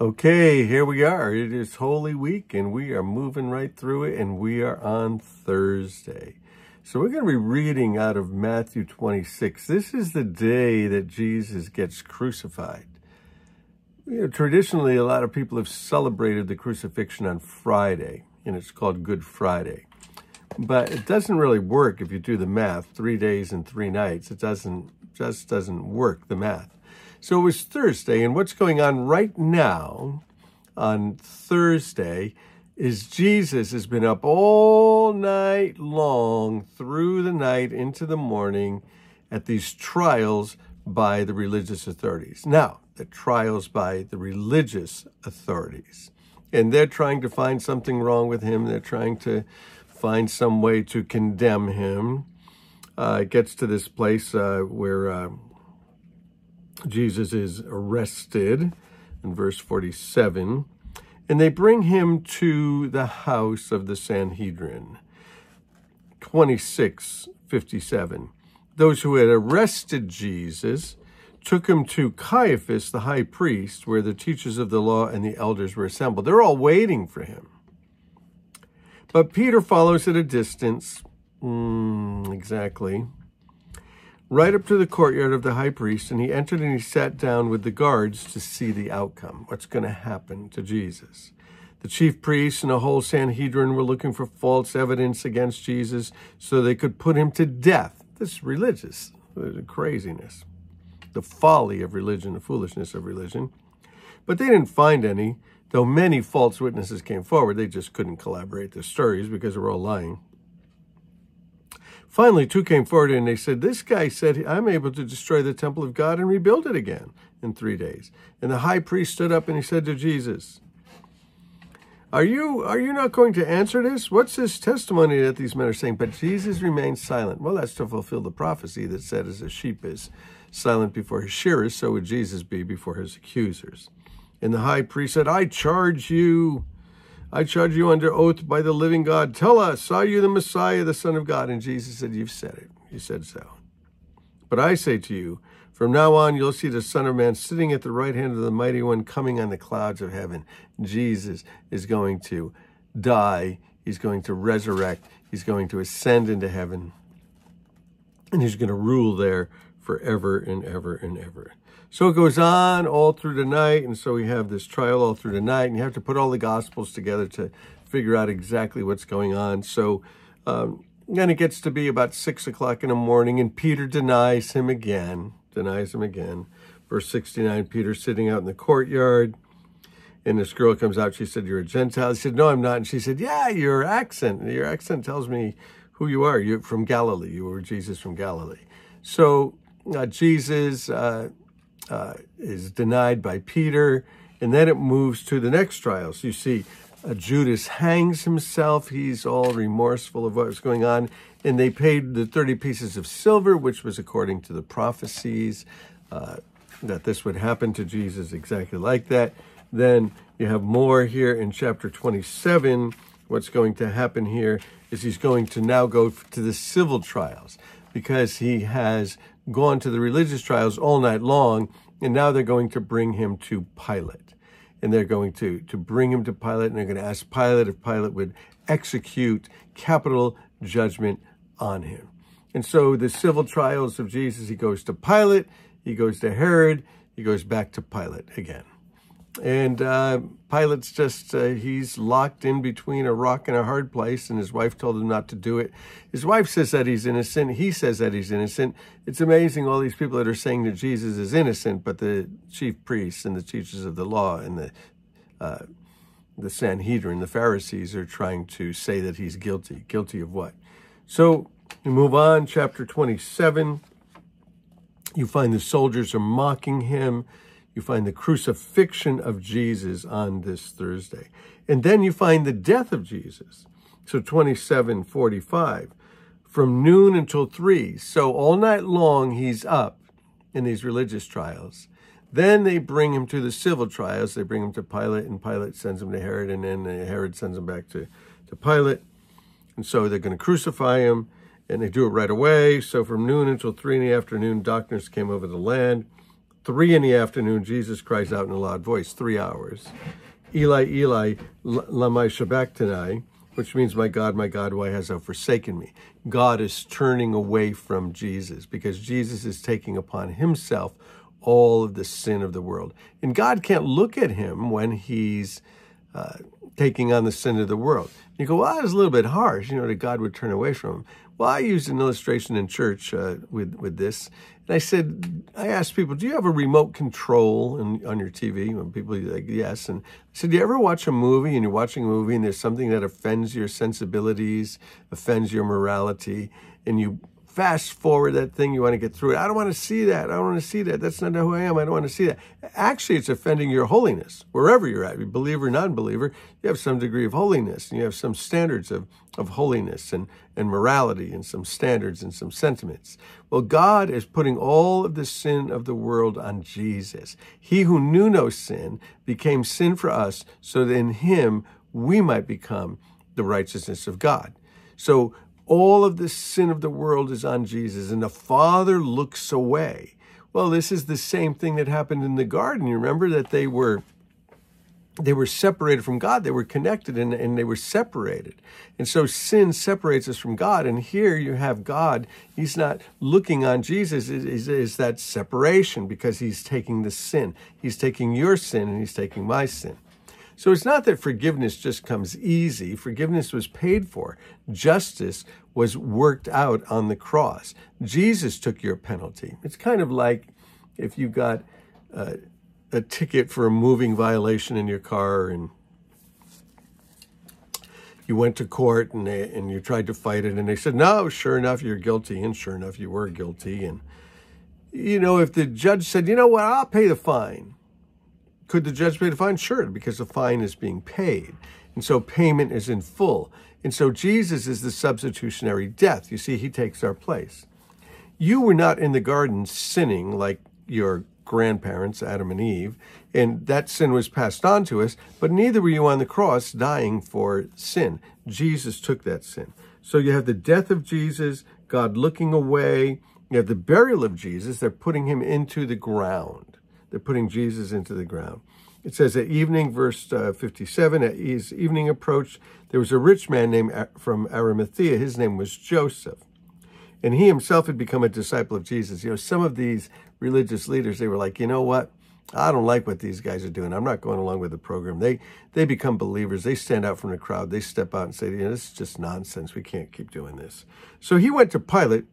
Okay, here we are. It is Holy Week, and we are moving right through it, and we are on Thursday. So we're going to be reading out of Matthew 26. This is the day that Jesus gets crucified. Traditionally, a lot of people have celebrated the crucifixion on Friday, and it's called Good Friday. But it doesn't really work if you do the math, 3 days and 3 nights. It just doesn't work, the math. So it was Thursday, and what's going on right now on Thursday is Jesus has been up all night long, through the night into the morning, at these trials by the religious authorities. Now, the trials by the religious authorities. And they're trying to find something wrong with him. They're trying to find some way to condemn him. It gets to this place where Jesus is arrested in verse 47, and they bring him to the house of the Sanhedrin. 26:57. Those who had arrested Jesus took him to Caiaphas, the high priest, where the teachers of the law and the elders were assembled. They're all waiting for him. But Peter follows at a distance, right up to the courtyard of the high priest, and he entered and he sat down with the guards to see the outcome, what's going to happen to Jesus. The chief priests and the whole Sanhedrin were looking for false evidence against Jesus so they could put him to death. This is religious, the craziness, the folly of religion, the foolishness of religion. But they didn't find any, though many false witnesses came forward. They just couldn't collaborate their stories because they were all lying. Finally, 2 came forward and they said, this guy said, I'm able to destroy the temple of God and rebuild it again in 3 days. And the high priest stood up and he said to Jesus, Are you not going to answer this? What's this testimony that these men are saying? But Jesus remained silent. Well, that's to fulfill the prophecy that said, as a sheep is silent before his shearers, so would Jesus be before his accusers. And the high priest said, I charge you under oath by the living God. Tell us, are you the Messiah, the Son of God? And Jesus said, you've said it. You said so. But I say to you, from now on, you'll see the Son of Man sitting at the right hand of the Mighty One, coming on the clouds of heaven. Jesus is going to die. He's going to resurrect. He's going to ascend into heaven. And he's going to rule there forever and ever and ever. So it goes on all through the night, and so we have this trial all through the night, and you have to put all the Gospels together to figure out exactly what's going on. So then it gets to be about 6 o'clock in the morning, and Peter denies him again. Verse 69, Peter's sitting out in the courtyard, and this girl comes out. She said, you're a Gentile. He said, no, I'm not. And she said, yeah, your accent tells me who you are. You're from Galilee. You were Jesus from Galilee. So Jesus is denied by Peter, and then it moves to the next trial. So you see Judas hangs himself. He's all remorseful of what was going on, and they paid the 30 pieces of silver, which was according to the prophecies that this would happen to Jesus exactly like that. Then you have more here in chapter 27. What's going to happen here is he's going to now go to the civil trials, because he has gone to the religious trials all night long, and now they're going to bring him to Pilate. And they're going to bring him to Pilate, and they're going to ask Pilate if Pilate would execute capital judgment on him. And so the civil trials of Jesus, he goes to Pilate, he goes to Herod, he goes back to Pilate again. And Pilate's just, he's locked in between a rock and a hard place, and his wife told him not to do it. His wife says that he's innocent. He says that he's innocent. It's amazing, all these people that are saying that Jesus is innocent, but the chief priests and the teachers of the law and the Sanhedrin, the Pharisees, are trying to say that he's guilty. Guilty of what? So we move on, chapter 27. You find the soldiers are mocking him. You find the crucifixion of Jesus on this Thursday. And then you find the death of Jesus. So 27:45, from noon until 3. So all night long he's up in these religious trials. Then they bring him to the civil trials. They bring him to Pilate, and Pilate sends him to Herod, and then Herod sends him back to Pilate. And so they're going to crucify him, and they do it right away. So from noon until 3 in the afternoon, darkness came over the land. 3 in the afternoon, Jesus cries out in a loud voice, 3 hours. Eli, Eli, lama sabachthani, which means, my God, why hast thou forsaken me? God is turning away from Jesus because Jesus is taking upon himself all of the sin of the world. And God can't look at him when he's taking on the sin of the world. You go, well, that's a little bit harsh, that God would turn away from him. Well, I used an illustration in church with this. And I asked people, do you have a remote control on your TV? When people are like, yes. And I said, do you ever watch a movie and you're watching a movie and there's something that offends your sensibilities, offends your morality, and you fast forward that thing, you want to get through it. I don't want to see that. I don't want to see that. That's not who I am. I don't want to see that. Actually, it's offending your holiness. Wherever you're at, believer or non-believer, you have some degree of holiness, and you have some standards of holiness and morality and some standards and some sentiments. Well, God is putting all of the sin of the world on Jesus. He who knew no sin became sin for us so that in him we might become the righteousness of God. So all of the sin of the world is on Jesus, and the Father looks away. Well, this is the same thing that happened in the garden. You remember that they were separated from God. They were connected and they were separated. And so sin separates us from God. And here you have God. He's not looking on Jesus. Is that separation because he's taking the sin. He's taking your sin and he's taking my sin. So it's not that forgiveness just comes easy. Forgiveness was paid for. Justice was worked out on the cross. Jesus took your penalty. It's kind of like if you got a ticket for a moving violation in your car and you went to court and you tried to fight it and they said, no, sure enough, you're guilty. And sure enough, you were guilty. And, if the judge said, you know what, I'll pay the fine. Could the judge pay the fine? Sure, because the fine is being paid. And so payment is in full. And so Jesus is the substitutionary death. You see, he takes our place. You were not in the garden sinning like your grandparents, Adam and Eve, and that sin was passed on to us, but neither were you on the cross dying for sin. Jesus took that sin. So you have the death of Jesus, God looking away. You have the burial of Jesus. They're putting him into the ground. They're putting Jesus into the ground. It says at evening, verse 57, at his evening approached, there was a rich man named from Arimathea. His name was Joseph. And he himself had become a disciple of Jesus. Some of these religious leaders, they were like, you know what? I don't like what these guys are doing. I'm not going along with the program. They become believers. They stand out from the crowd. They step out and say, this is just nonsense. We can't keep doing this. So he went to Pilate.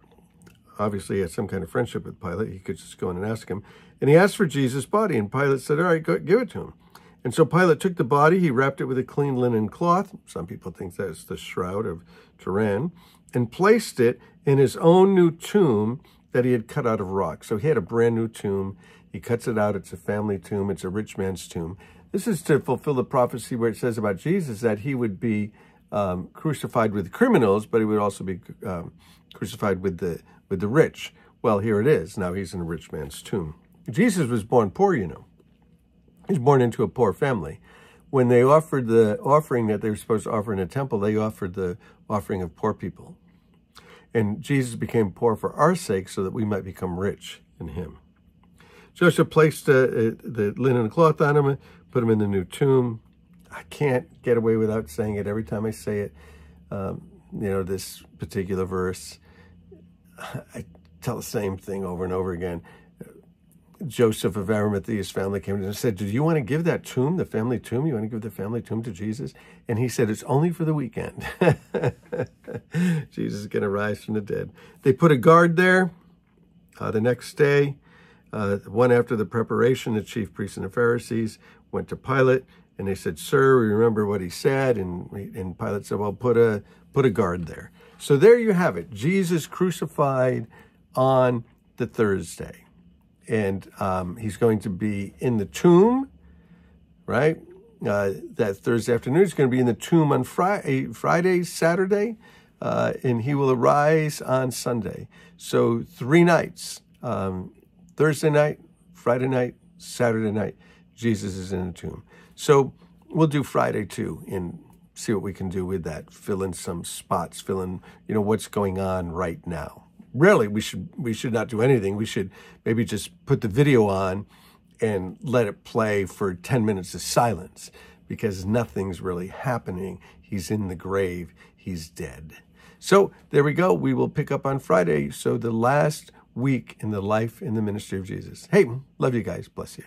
Obviously, he had some kind of friendship with Pilate. He could just go in and ask him. And he asked for Jesus' body. And Pilate said, all right, go, give it to him. And so Pilate took the body. He wrapped it with a clean linen cloth. Some people think that's the shroud of Turin. And placed it in his own new tomb that he had cut out of rock. So he had a brand new tomb. He cuts it out. It's a family tomb. It's a rich man's tomb. This is to fulfill the prophecy where it says about Jesus that he would be crucified with criminals, but he would also be crucified with the rich. Well, here it is. Now he's in a rich man's tomb. Jesus was born poor, He was born into a poor family. When they offered the offering that they were supposed to offer in a temple, they offered the offering of poor people. And Jesus became poor for our sake so that we might become rich in him. Joseph placed the linen cloth on him, put him in the new tomb. I can't get away without saying it every time I say it. This particular verse, I tell the same thing over and over again. Joseph of Arimathea's family came and said, do you want to give that tomb, the family tomb? You want to give the family tomb to Jesus? And he said, it's only for the weekend. Jesus is going to rise from the dead. They put a guard there. The next day, one after the preparation, the chief priests and the Pharisees went to Pilate, and they said, sir, we remember what he said. And Pilate said, well, put a guard there. So there you have it. Jesus crucified on the Thursday. And he's going to be in the tomb, right? That Thursday afternoon. He's going to be in the tomb on Friday, Saturday, and he will arise on Sunday. So 3 nights, Thursday night, Friday night, Saturday night, Jesus is in the tomb. So we'll do Friday too and see what we can do with that. Fill in some spots, fill in, what's going on right now. really, we should not do anything. We should maybe just put the video on and let it play for 10 minutes of silence, because nothing's really happening. He's in the grave. He's dead. So there we go. We will pick up on Friday. So the last week in the life and the ministry of Jesus. Hey, love you guys. Bless you.